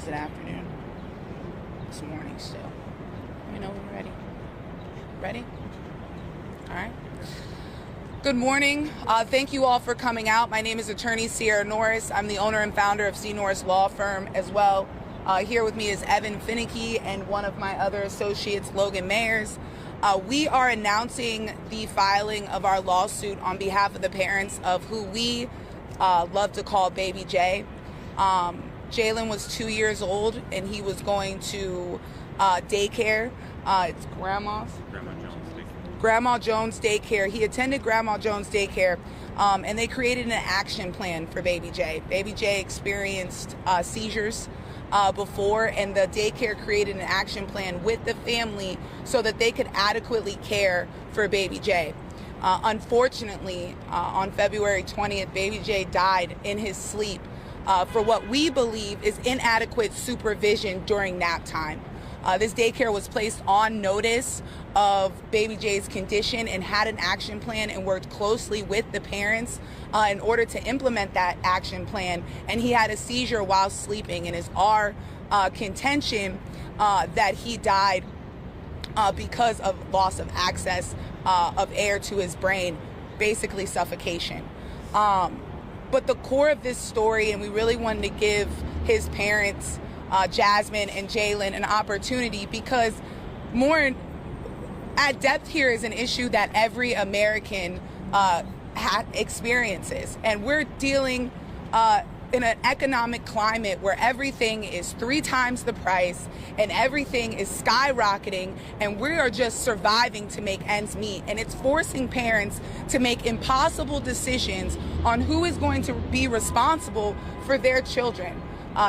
Is it afternoon? It's morning still. Let me know when you're ready. Ready? All right. Good morning. Thank you all for coming out. My name is Attorney Sierra Norris. I'm the owner and founder of C. Norris Law Firm as well. Here with me is Evan Finicky and one of my other associates, Logan Mayers. We are announcing the filing of our lawsuit on behalf of the parents of who we love to call Baby J. Jalen was 2 years old and he was going to daycare. It's Grandma Jones Daycare. He attended Grandma Jones Daycare, and they created an action plan for Baby J. Baby J experienced seizures before, and the daycare created an action plan with the family so that they could adequately care for Baby J. Unfortunately, on February 20th, Baby J died in his sleep for what we believe is inadequate supervision during nap time. This daycare was placed on notice of Baby J's condition and had an action plan and worked closely with the parents in order to implement that action plan. And he had a seizure while sleeping, and it's our contention that he died because of loss of access of air to his brain, basically suffocation. But the core of this story, and we really wanted to give his parents, Jasmine and Jalen, an opportunity, because more at depth here is an issue that every American experiences. And we're dealing in an economic climate where everything is 3 times the price and everything is skyrocketing, and we are just surviving to make ends meet. And it's forcing parents to make impossible decisions on who is going to be responsible for their children.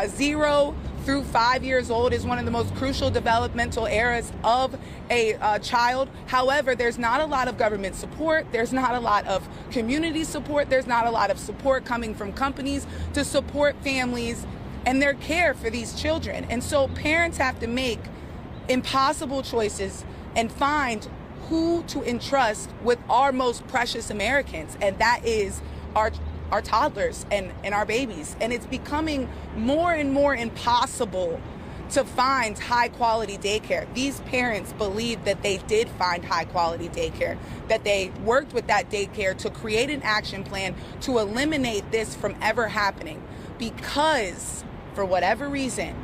0 through 5 years old is one of the most crucial developmental eras of a child. However, there's not a lot of government support. There's not a lot of community support. There's not a lot of support coming from companies to support families and their care for these children. And so parents have to make impossible choices and find who to entrust with our most precious Americans, and that is our toddlers and our babies. And it's becoming more and more impossible to find high quality daycare. These parents believe that they did find high quality daycare, that they worked with that daycare to create an action plan to eliminate this from ever happening, because for whatever reason,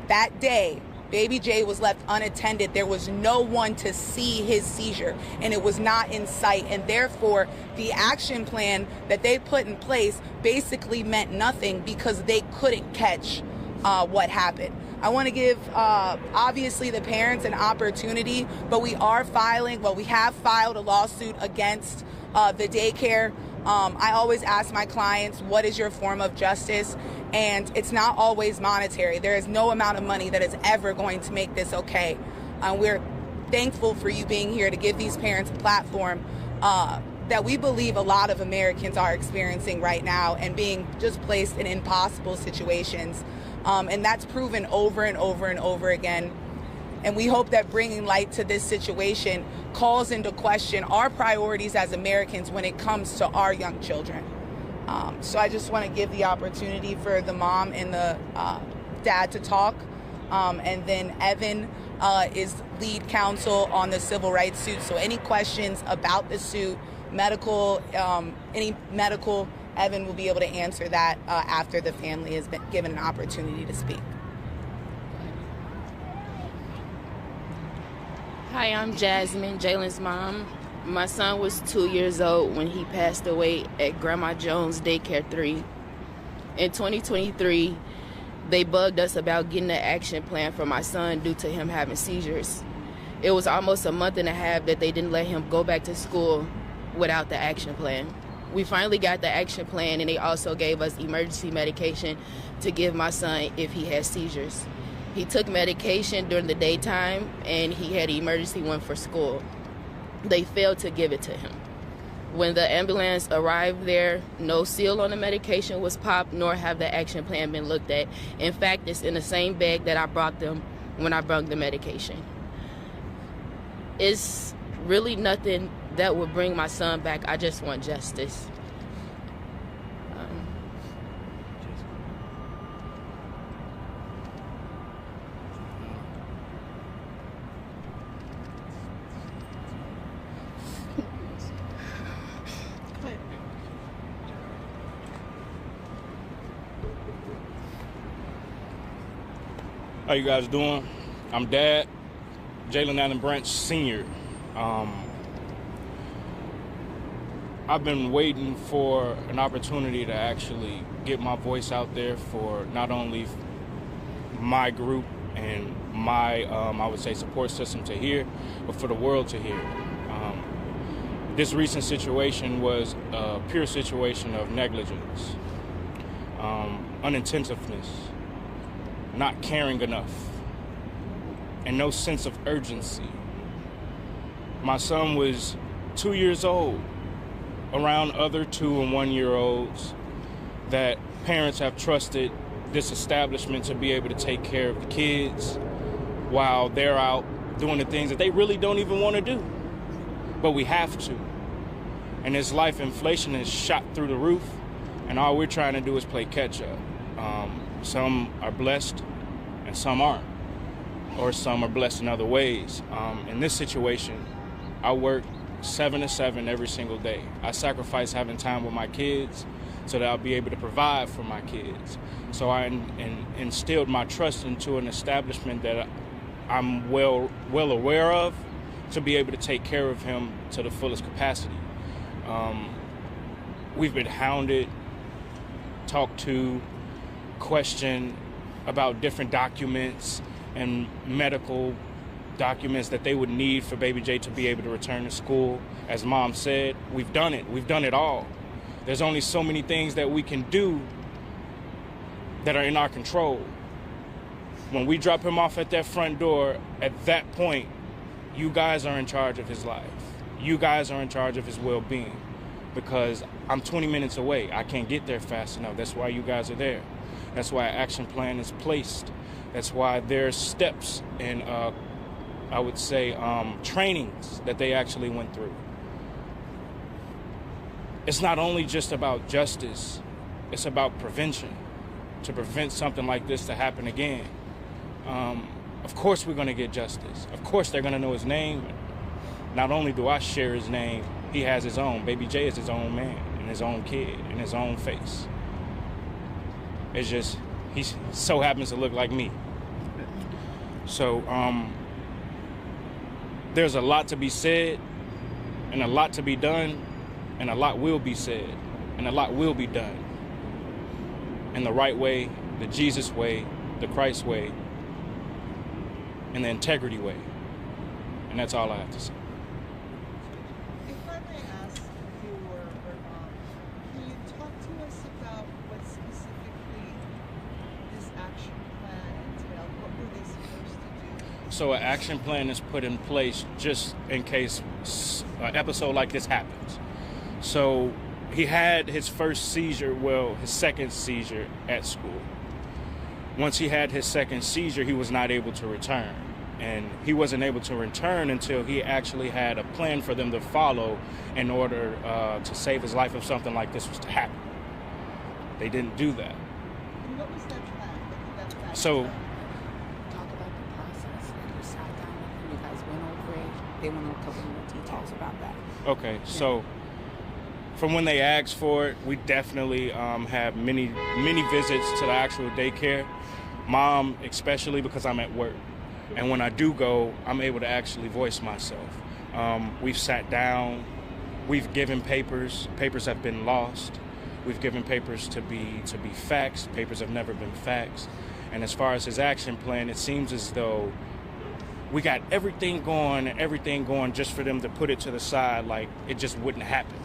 that day, Baby J was left unattended. There was no one to see his seizure, and it was not in sight. And therefore, the action plan that they put in place basically meant nothing because they couldn't catch what happened. I want to give, obviously, the parents an opportunity, but we have filed a lawsuit against the daycare. I always ask my clients, what is your form of justice? And it's not always monetary. There is no amount of money that is ever going to make this okay. We're thankful for you being here to give these parents a platform that we believe a lot of Americans are experiencing right now and being just placed in impossible situations. And that's proven over and over and over again. And we hope that bringing light to this situation calls into question our priorities as Americans when it comes to our young children. So I just want to give the opportunity for the mom and the dad to talk. And then Evan is lead counsel on the civil rights suit. So any questions about the suit, any medical, Evan will be able to answer that after the family has been given an opportunity to speak. Hi, I'm Jasmine, Jalen's mom. My son was 2 years old when he passed away at Grandma Jones Daycare 3. In 2023, they bugged us about getting an action plan for my son due to him having seizures. It was almost a month and a half that they didn't let him go back to school without the action plan. We finally got the action plan, and they also gave us emergency medication to give my son if he had seizures. He took medication during the daytime, and he had an emergency one for school. They failed to give it to him. When the ambulance arrived there, no seal on the medication was popped, nor have the action plan been looked at. In fact, it's in the same bag that I brought them when I brought the medication. It's really nothing that would bring my son back. I just want justice. How you guys doing? I'm Dad, Jalen Allen Branch Sr. I've been waiting for an opportunity to actually get my voice out there for not only my group and my, I would say, support system to hear, but for the world to hear. This recent situation was a pure situation of negligence, unattentiveness, not caring enough, and no sense of urgency. My son was 2 years old, around other 2 and 1 year olds that parents have trusted this establishment to be able to take care of the kids while they're out doing the things that they really don't even want to do. But we have to. And this life inflation has shot through the roof, and all we're trying to do is play catch up. Some are blessed and some aren't, or some are blessed in other ways. In this situation, I work 7 to 7 every single day. I sacrifice having time with my kids so that I'll be able to provide for my kids. So I instilled my trust into an establishment that I'm well aware of to be able to take care of him to the fullest capacity. We've been hounded, talked to, questioned about different documents and medical documents that they would need for baby J to be able to return to school. As Mom said, we've done it. We've done it all. There's only so many things that we can do that are in our control. When we drop him off at that front door, at that point, you guys are in charge of his life. You guys are in charge of his well-being, because I'm 20 minutes away. I can't get there fast enough. That's why you guys are there. That's why an action plan is placed. That's why there's steps and I would say trainings that they actually went through. It's not only just about justice, it's about prevention, to prevent something like this to happen again. Of course we're gonna get justice. Of course they're gonna know his name. Not only do I share his name, he has his own. Baby J is his own man and his own kid and his own face. It's just, he so happens to look like me. So there's a lot to be said and a lot to be done, and a lot will be said and a lot will be done in the right way, the Jesus way, the Christ way, and the integrity way. And that's all I have to say. If I may ask you or Mom, can you talk to us about what specifically this action plan entailed? What were they supposed to do? So an action plan is put in place just in case an episode like this happens. So he had his first seizure, well, his second seizure at school. Once he had his second seizure, he was not able to return. And he wasn't able to return until he actually had a plan for them to follow in order to save his life if something like this was to happen. They didn't do that. And what was that plan? What did that plan So, Talk about the process. You sat down and you guys went over it. They went over a couple more details about that. okay, so from when they asked for it, we definitely have many visits to the actual daycare. Mom, especially because I'm at work. And when I do go, I'm able to actually voice myself. We've sat down, we've given papers. Papers have been lost. We've given papers to be faxed. Papers have never been faxed. And as far as his action plan, it seems as though we got everything going just for them to put it to the side like it just wouldn't happen.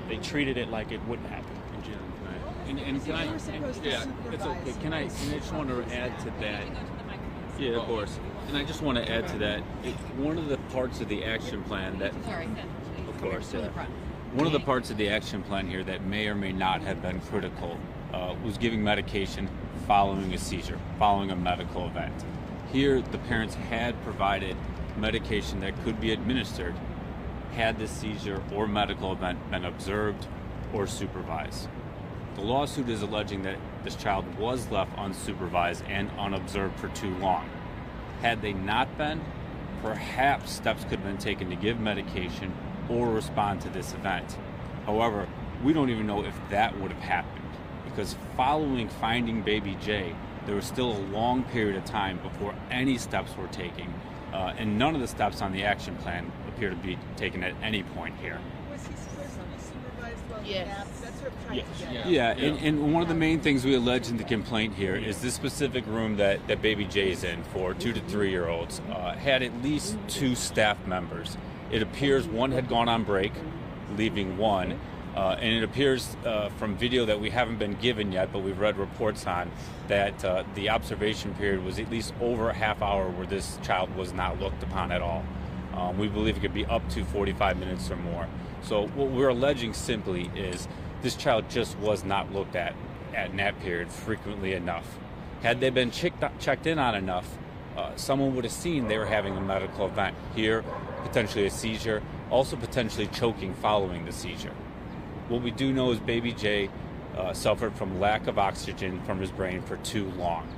They treated it like it wouldn't happen. And can I? They were supposed to Yeah, it's okay. supervise. Can I just want to add to that? Yeah, of course. And I just want to add to that. One of the parts of the action plan that, of course, one of the parts of the action plan here that may or may not have been critical was giving medication following a seizure, following a medical event. Here, the parents had provided medication that could be administered had this seizure or medical event been observed or supervised. The lawsuit is alleging that this child was left unsupervised and unobserved for too long. Had they not been, perhaps steps could have been taken to give medication or respond to this event. However, we don't even know if that would have happened because following finding baby J, there was still a long period of time before any steps were taken, and none of the steps on the action plan appear to be taken at any point here. Was he personally supervised while he Yes. napped? That's what I'm trying to get at. Yeah, and one of the main things we allege in the complaint here is this specific room that baby J is in for 2 to 3 year olds had at least 2 staff members. It appears one had gone on break, leaving one, and it appears from video that we haven't been given yet, but we've read reports on, that the observation period was at least over a half hour where this child was not looked upon at all. We believe it could be up to 45 minutes or more. So what we're alleging simply is this child just was not looked at nap period frequently enough. Had they been checked in on enough, someone would have seen they were having a medical event here, potentially a seizure, also potentially choking following the seizure. What we do know is baby J suffered from lack of oxygen from his brain for too long.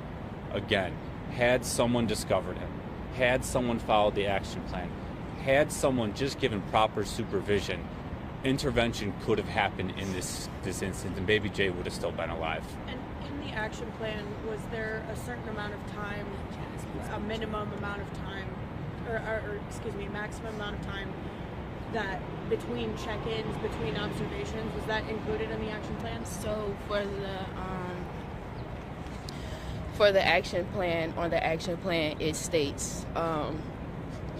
Again, had someone discovered him, had someone followed the action plan, had someone just given proper supervision, intervention could have happened in this instance, and baby J would have still been alive. And in the action plan, was there a certain amount of time, a minimum amount of time, or excuse me, maximum amount of time that between check-ins, between observations, was that included in the action plan? So for the action plan, on the action plan, it states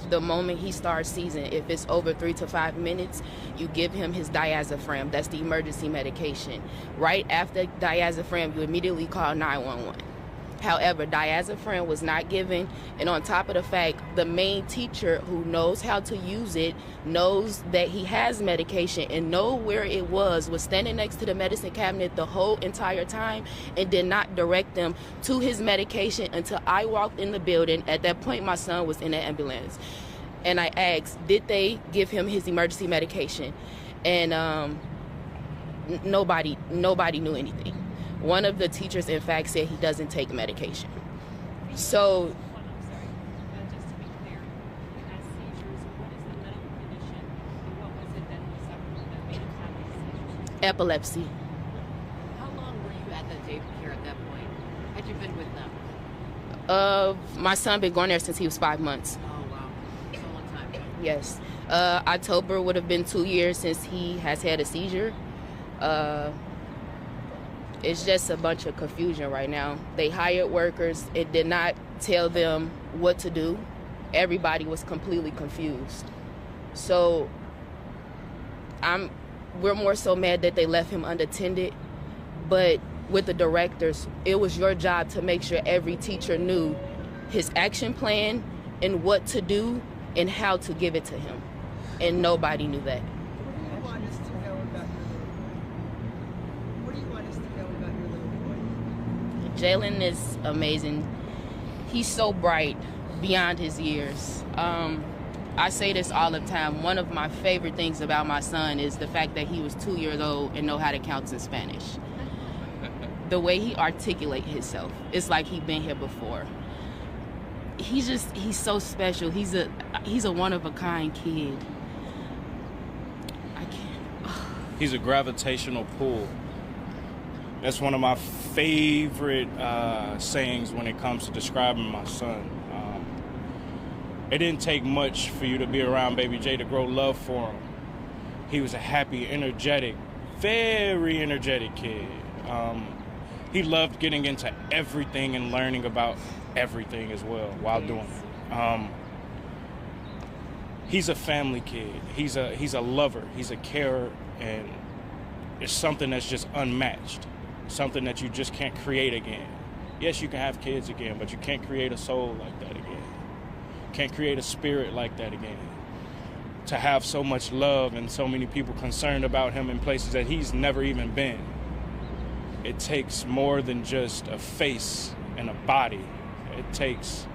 the moment he starts seizing, if it's over 3 to 5 minutes, you give him his diazepam. That's the emergency medication. Right after diazepam, you immediately call 911. However, diazepam was not given, and on top of the fact, the main teacher who knows how to use it, knows that he has medication and know where it was standing next to the medicine cabinet the whole entire time and did not direct them to his medication until I walked in the building. At that point, my son was in the ambulance. And I asked, did they give him his emergency medication? And nobody knew anything. One of the teachers, in fact, said he doesn't take medication. So, I'm sorry, just to be clear, he has seizures. What is the medical condition, and what was it that he suffered that made him have these seizures? epilepsy. How long were you at the daycare at that point? Had you been with them? My son been going there since he was 5 months. Oh, wow. So a long time. Yes. October would have been 2 years since he has had a seizure. It's just a bunch of confusion right now. They hired workers. It did not tell them what to do. Everybody was completely confused. So we're more so mad that they left him unattended. But with the directors, it was your job to make sure every teacher knew his action plan and what to do and how to give it to him. And nobody knew that. What do you want us to know about your little boy? What do you want us to know about your little boy? Jalen is amazing. He's so bright beyond his years. I say this all the time. One of my favorite things about my son is the fact that he was 2 years old and know how to count in Spanish. The way he articulates himself, it's like he's been here before. He's so special. He's a one-of-a-kind kid. I can't. He's a gravitational pull. That's one of my favorite sayings when it comes to describing my son. It didn't take much for you to be around baby J to grow love for him. He was a happy, energetic, very energetic kid. He loved getting into everything and learning about everything as well while doing it. He's a family kid. He's a lover. He's a carer, and it's something that's just unmatched. Something that you just can't create again. Yes, you can have kids again, but you can't create a soul like that again. Can't create a spirit like that again. To have so much love and so many people concerned about him in places that he's never even been. It takes more than just a face and a body. It takes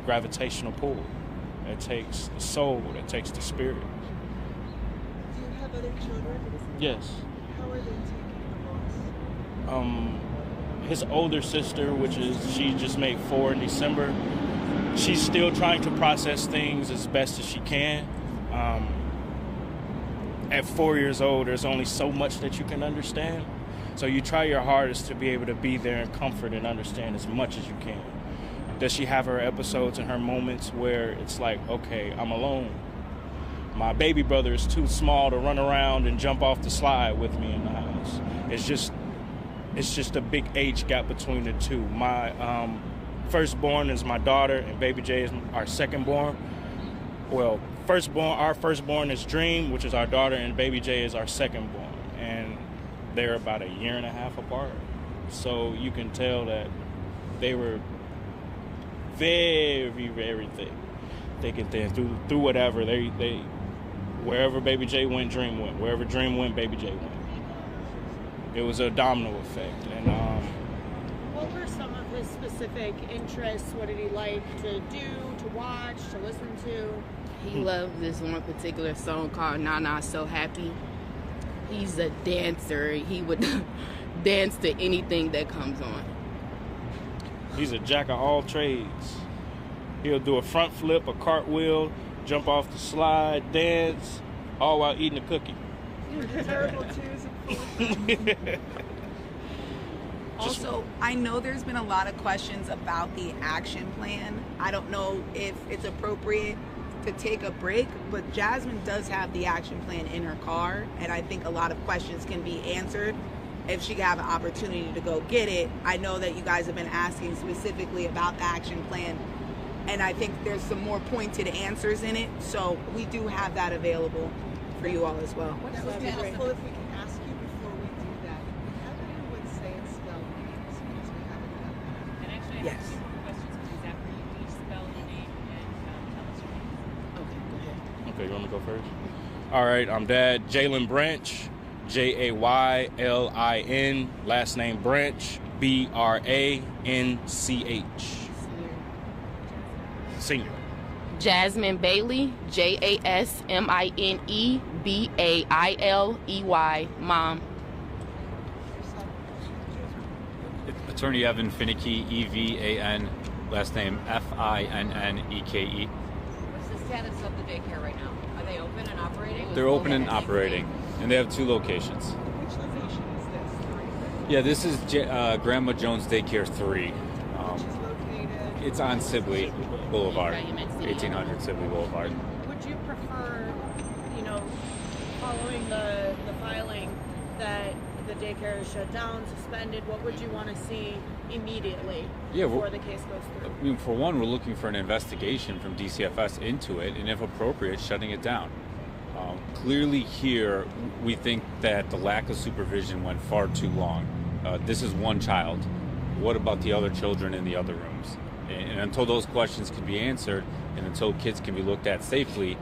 gravitational pull. It takes the soul. It takes the spirit. Do you have other children? Yes. How are they taking the loss? His older sister, she just made 4 in December. She's still trying to process things as best as she can. At 4 years old, there's only so much that you can understand. So you try your hardest to be able to be there and comfort and understand as much as you can. Does she have her episodes and her moments where it's like, okay, I'm alone? My baby brother is too small to run around and jump off the slide with me in the house. It's just a big age gap between the two. My firstborn is my daughter, and baby J is our secondborn. Well, our firstborn is Dream, which is our daughter, and baby J is our secondborn. And they're about a year and a half apart. So you can tell that they were very, very thick and thin through whatever. They wherever baby J went, Dream went. Wherever Dream went, baby J went. It was a domino effect. And what were some of his specific interests? What did he like to do, to watch, to listen to? He loved this one particular song called "Nah Nah So Happy." He's a dancer. He would dance to anything that comes on. He's a jack of all trades. He'll do a front flip, a cartwheel, jump off the slide, dance, all while eating a cookie. Terrible twos and fours. Also, I know there's been a lot of questions about the action plan. I don't know if it's appropriate to take a break, but Jasmine does have the action plan in her car, and I think a lot of questions can be answered if she have an opportunity to go get it. I know that you guys have been asking specifically about the action plan, and I think there's some more pointed answers in it, so we do have that available for you all as well. That would be helpful if we can ask you before we do that. We haven't heard what say and spell names because we haven't done that. And actually, I have a few more questions because after you each spell your name and tell us your name. Okay, go ahead. Okay, you want me to go first? All right, I'm Dad Jalen Branch, Jaylin, last name Branch, Branch. Senior. Jasmine Bailey, JasmineBailey, Mom. Attorney Evan Finicky, EVAN, last name FINNEKE. What's the status of the daycare right now? Are they open and operating? They're open and operating, and they have 2 locations. Which location is this? Yeah, this is Grandma Jones Daycare 3. Which is located? It's on Sibley Boulevard, 1800 Sibley Boulevard. Would you prefer, following the filing, that the daycare is shut down, suspended? What would you want to see immediately before the case goes through? I mean, for one, we're looking for an investigation from DCFS into it, and if appropriate, shutting it down. Clearly here, we think that the lack of supervision went far too long. This is one child. What about the other children in the other rooms? And until those questions can be answered, and until kids can be looked at safely,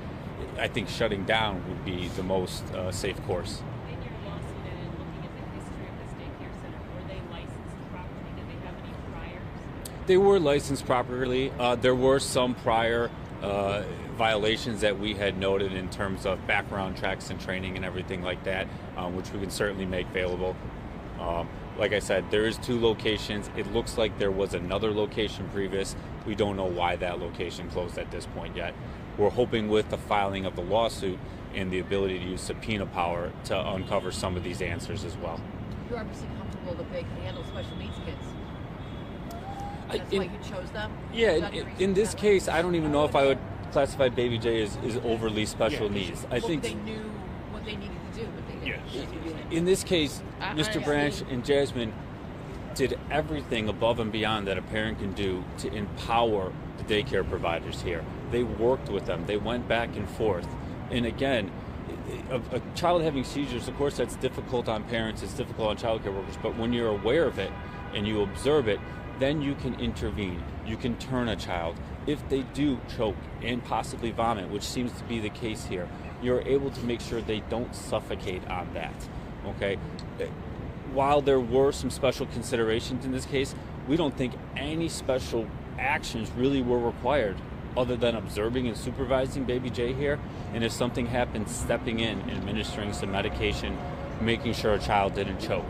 I think shutting down would be the most safe course. In your lawsuit and in looking at the history of this daycare center, were they licensed properly? Did they have any priors? They were licensed properly. There were some prior violations that we had noted in terms of background checks and training and everything like that, which we can certainly make available. Like I said, there is 2 locations. It looks like there was another location previous. We don't know why that location closed at this point yet. We're hoping with the filing of the lawsuit and the ability to use subpoena power to uncover some of these answers as well. You're obviously comfortable that they can handle special needs kids. That's why you chose them? Yeah, in this case, I don't even know if I would classify Baby J as overly special needs. I think they knew what they needed to do, but they didn't. in this case, Mr. Branch and Jasmine did everything above and beyond that a parent can do to empower the daycare providers here. They worked with them. They went back and forth. And again, a child having seizures, of course, that's difficult on parents. It's difficult on child care workers. But when you're aware of it and you observe it, then you can intervene. You can turn a child. If they do choke and possibly vomit, which seems to be the case here, you're able to make sure they don't suffocate on that. Okay? While there were some special considerations in this case, we don't think any special actions really were required other than observing and supervising Baby J here, and if something happens, stepping in and administering some medication, making sure a child didn't choke.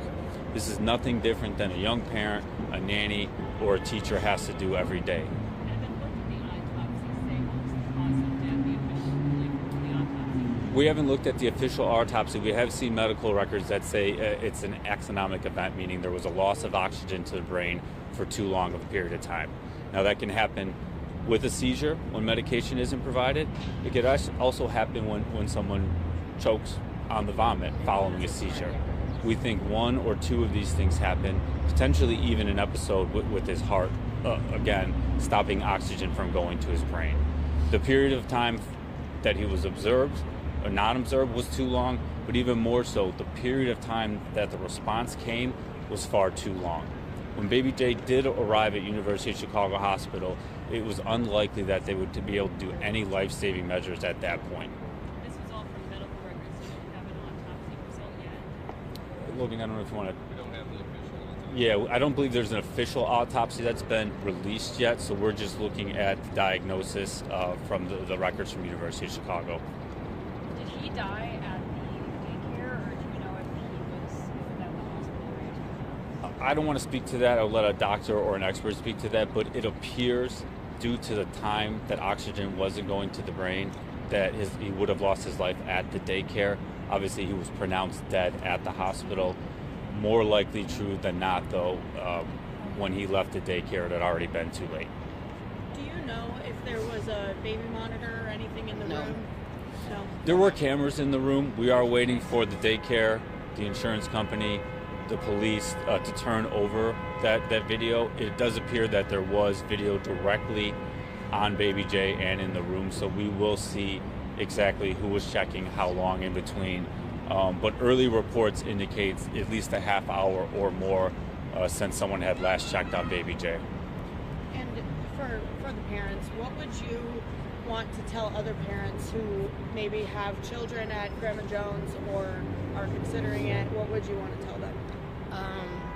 This is nothing different than a young parent, a nanny, or a teacher has to do every day. And then what did the autopsy say? What was the cause of death, the official, the autopsy? We haven't looked at the official autopsy. We have seen medical records that say it's an axonomic event, meaning there was a loss of oxygen to the brain for too long of a period of time. Now that can happen with a seizure when medication isn't provided. It could also happen when someone chokes on the vomit following a seizure. We think one or two of these things happen, potentially even an episode with his heart, again, stopping oxygen from going to his brain. The period of time that he was observed or not observed was too long, but even more so, the period of time that the response came was far too long. When Baby J did arrive at University of Chicago Hospital, it was unlikely that they would be able to do any life-saving measures at that point. This was all from medical records. You don't have an autopsy result yet. Logan, I don't know if you want to... We don't have the official autopsy. Yeah, I don't believe there's an official autopsy that's been released yet, so we're just looking at the diagnosis from the records from University of Chicago. Did he die at the daycare, or do you know if he was at the hospital or anything else? I don't want to speak to that. I'll let a doctor or an expert speak to that, but it appears, due to the time that oxygen wasn't going to the brain, that he would have lost his life at the daycare. Obviously, he was pronounced dead at the hospital. More likely true than not, though, when he left the daycare, it had already been too late. Do you know if there was a baby monitor or anything in the No. room? No. There were cameras in the room. We are waiting for the daycare, the insurance company, the police to turn over that video. It does appear that there was video directly on Baby J and in the room, so we will see exactly who was checking how long in between. But early reports indicates at least a half hour or more since someone had last checked on Baby J. And for the parents, what would you want to tell other parents who maybe have children at Grandma Jones or are considering it? What would you want to tell them?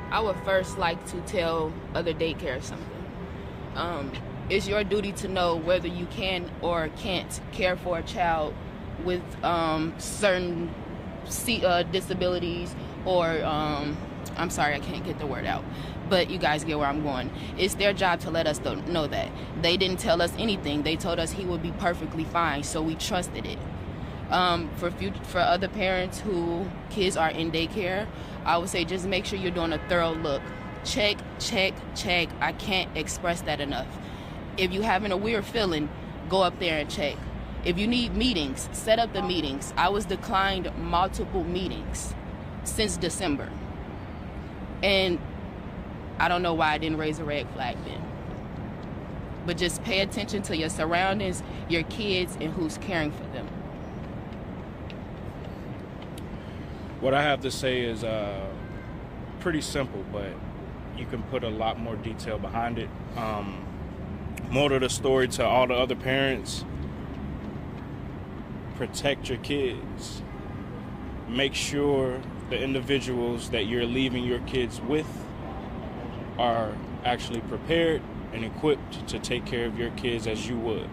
I would first like to tell other daycare something. It's your duty to know whether you can or can't care for a child with certain disabilities or I'm sorry, I can't get the word out, but you guys get where I'm going. It's their job to let us know that. They didn't tell us anything. They told us he would be perfectly fine, so we trusted it. For other parents who kids are in daycare, I would say just make sure you're doing a thorough look. Check, check, check. I can't express that enough. If you're having a weird feeling, go up there and check. If you need meetings, set up the meetings. I was declined multiple meetings since December. And I don't know why I didn't raise a red flag then. But just pay attention to your surroundings, your kids, and who's caring for them. What I have to say is pretty simple, but you can put a lot more detail behind it. More of the story to all the other parents: protect your kids. Make sure the individuals that you're leaving your kids with are actually prepared and equipped to take care of your kids as you would.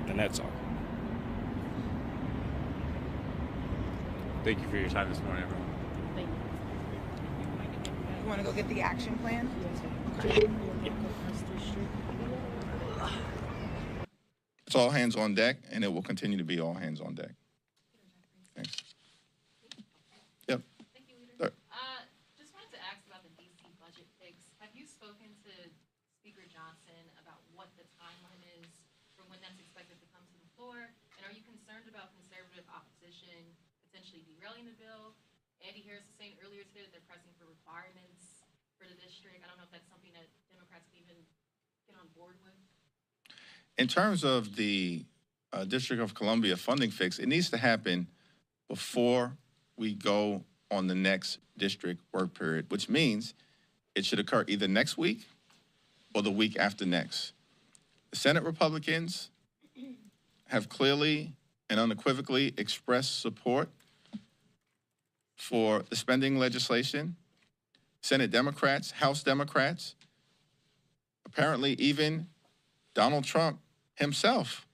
And that's all. Thank you for your time this morning, everyone. Thank you. You want to go get the action plan? It's all hands on deck, and it will continue to be all hands on deck. Thanks. Yep. Thank you, Sure. Leader. Just wanted to ask about the DC budget fix. Have you spoken to Speaker Johnson about what the timeline is for when that's expected to come to the floor? And are you concerned about conservative opposition potentially derailing the bill? Andy Harris was saying earlier today that they're pressing for requirements for the district. I don't know if that's something that Democrats can even get on board with. In terms of the District of Columbia funding fix, it needs to happen before we go on the next district work period, which means it should occur either next week or the week after next. The Senate Republicans have clearly and unequivocally expressed support for the spending legislation. Senate Democrats, House Democrats, apparently even Donald Trump himself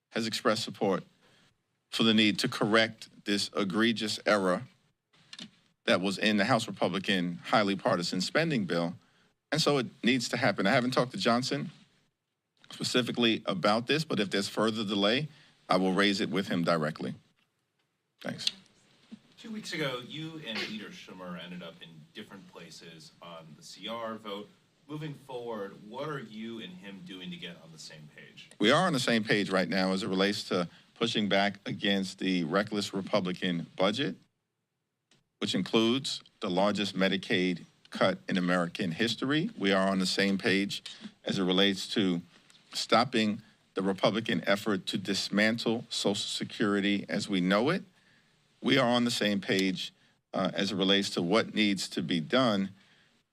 has expressed support for the need to correct this egregious error that was in the House Republican highly partisan spending bill. And so it needs to happen. I haven't talked to Johnson specifically about this, but if there's further delay, I will raise it with him directly. Thanks. 2 weeks ago, you and Leader Schumer ended up in different places on the CR vote. Moving forward, what are you and him doing to get on the same page? We are on the same page right now as it relates to pushing back against the reckless Republican budget, which includes the largest Medicaid cut in American history. We are on the same page as it relates to stopping the Republican effort to dismantle Social Security as we know it. We are on the same page as it relates to what needs to be done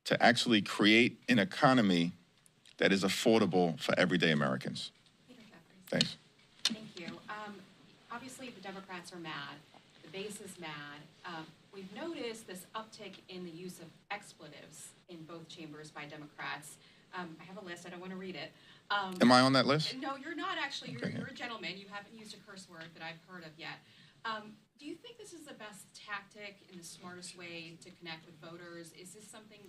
to actually create an economy that is affordable for everyday Americans. Thanks. Thank you. Obviously, the Democrats are mad. The base is mad. We've noticed this uptick in the use of expletives in both chambers by Democrats. I have a list. I don't want to read it. Am I on that list? No, you're not actually. Okay. You're a gentleman. You haven't used a curse word that I've heard of yet. Do you think this is the best tactic and the smartest way to connect with voters? Is this something